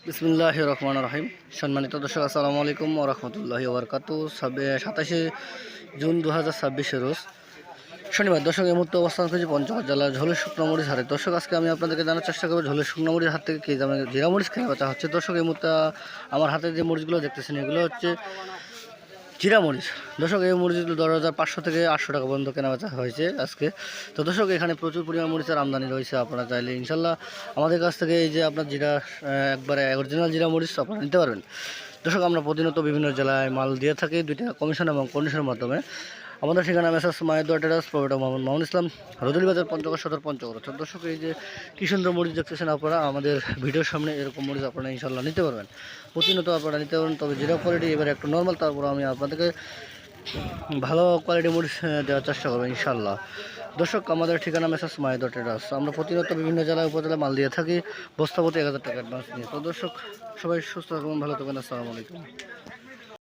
বিসমিল্লাহির রহমানির রহিম। সম্মানিত দর্শক, আসসালামু আলাইকুম ওয়া রাহমাতুল্লাহি ওয়া বারাকাতুহু। 27 জুন 2026 রোজ শনিবার। দর্শক, এই মুহূর্তে অবস্থান করছি পঞ্চগড় জেলার ঝোলের শুকনো মরিচ হাটে। দর্শক, আজকে আমি আপনাদেরকে জানার চেষ্টা করবো ঝোলের শুকনো মরিচ হাট থেকে কী দামে জিরা মরিচ কেনা বেচা হচ্ছে। দর্শক, এই মুহূর্তে আমার হাতে যে মরিচগুলো দেখতেছেন এগুলো হচ্ছে জিরা মরিচ। দর্শক, এই মরিচগুলো 10,500 থেকে 800 টাকা পর্যন্ত কেনা বেচা হয়েছে আজকে। তো দর্শক, এখানে প্রচুর পরিমাণ মরিচের আমদানি রয়েছে। আপনারা চাইলে ইনশাল্লাহ আমাদের কাছ থেকে এই যে আপনার জিরা একবারে অরিজিনাল জিরা মরিচ আপনারা নিতে পারবেন। দর্শক, আমরা প্রতিনিয়ত বিভিন্ন জেলায় মাল দিয়ে থাকি 2 টাকা কমিশন এবং কন্ডিশনের মাধ্যমে। আমাদের ঠিকানা মেসার্স মায়ের টেরাস, প্রোভাইডার মোহাম্মদ মামুন ইসলাম, রদুলি বাজার, পঞ্চগড় সদর, পঞ্চগড়। তো দর্শক, এই যে কী সুন্দর মরিচ দেখতেছেন আপনারা আমাদের ভিডিওর সামনে, এরকম মরিচ আপনারা ইনশাল্লাহ নিতে পারবেন। প্রতিনিয়ত আপনারা নিতে পারবেন। তবে জিরা কোয়ালিটি এবার একটু নর্মাল, তারপর আমি আপনাদেরকে ভালো কোয়ালিটি মরিচ দেওয়ার চেষ্টা করবো ইনশাল্লাহ। দর্শক, আমাদের ঠিকানা মেসার্স মায়ের টেরাস। আমরা প্রতিনিয়ত বিভিন্ন জেলায় উপজেলায় মাল দিয়ে থাকি বস্তাপতি 1000 টাকা অ্যাডভান্স নিয়ে। তো দর্শক, সবাই সুস্থ থাকবেন, ভালো থাকবেন। আসসালামু আলাইকুম।